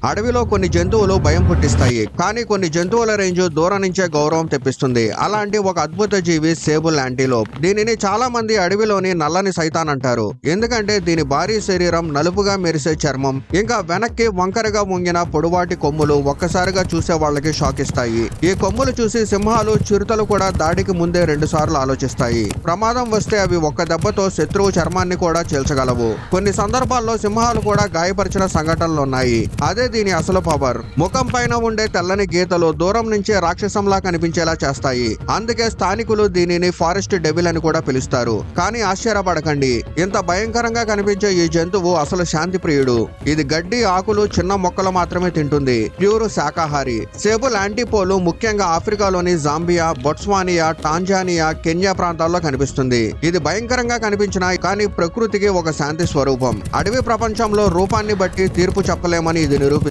అడవిలో కొన్ని జంతువులు భయం పుట్టిస్తాయి, కానీ కొన్ని జంతువుల రేంజ్ దూరం నుంచే గౌరవం తెప్పిస్తుంది. అలాంటి ఒక అద్భుత జీవి సేబుల్ యాంటీలోప్. దీనిని చాలా మంది అడవిలోని నల్లని సైతాన్ అంటారు, ఎందుకంటే దీని భారీ శరీరం, నలుపుగా మెరిసే చర్మం, ఇంకా వెనక్కి వంకరగా వంగిన పొడవాటి కొమ్ములు ఒక్కసారిగా చూసే వాళ్ళకి షాక్ ఇస్తాయి. ఈ కొమ్ములు చూసి సింహాలు, చిరుతలు కూడా దాడికి ముందే 2 సార్లు ఆలోచిస్తాయి. ప్రమాదం వస్తే అవి ఒక్క దెబ్బతో శత్రువు చర్మాన్ని కూడా చీల్చగలవు. కొన్ని సందర్భాల్లో సింహాలు కూడా గాయపరిచిన సంఘటనలున్నాయి. అదే దీని అసలు పవర్. ముఖం పైన ఉండే తెల్లని గీతలు దూరం నుంచే రాక్షసంలా కనిపించేలా చేస్తాయి. అందుకే స్థానికులు దీనిని ఫారెస్ట్ డెవిల్ అని కూడా పిలుస్తారు. కానీ ఆశ్చర్యపడకండి, ఇంత భయంకరంగా కనిపించే ఈ జంతువు అసలు శాంతి ప్రియుడు. ఇది గడ్డి, ఆకులు, చిన్న మొక్కలు మాత్రమే తింటుంది. ప్యూర్ శాకాహారి. సేబుల్ యాంటీపోలు ముఖ్యంగా ఆఫ్రికాలోని జాంబియా, బొట్స్వానియా, టాంజానియా, కెన్యా ప్రాంతాల్లో కనిపిస్తుంది. ఇది భయంకరంగా కనిపించినా కానీ ప్రకృతికి ఒక శాంతి స్వరూపం. అడవి ప్రపంచంలో రూపాన్ని బట్టి తీర్పు చెప్పలేమని ఇది నిరూపిస్తుంది.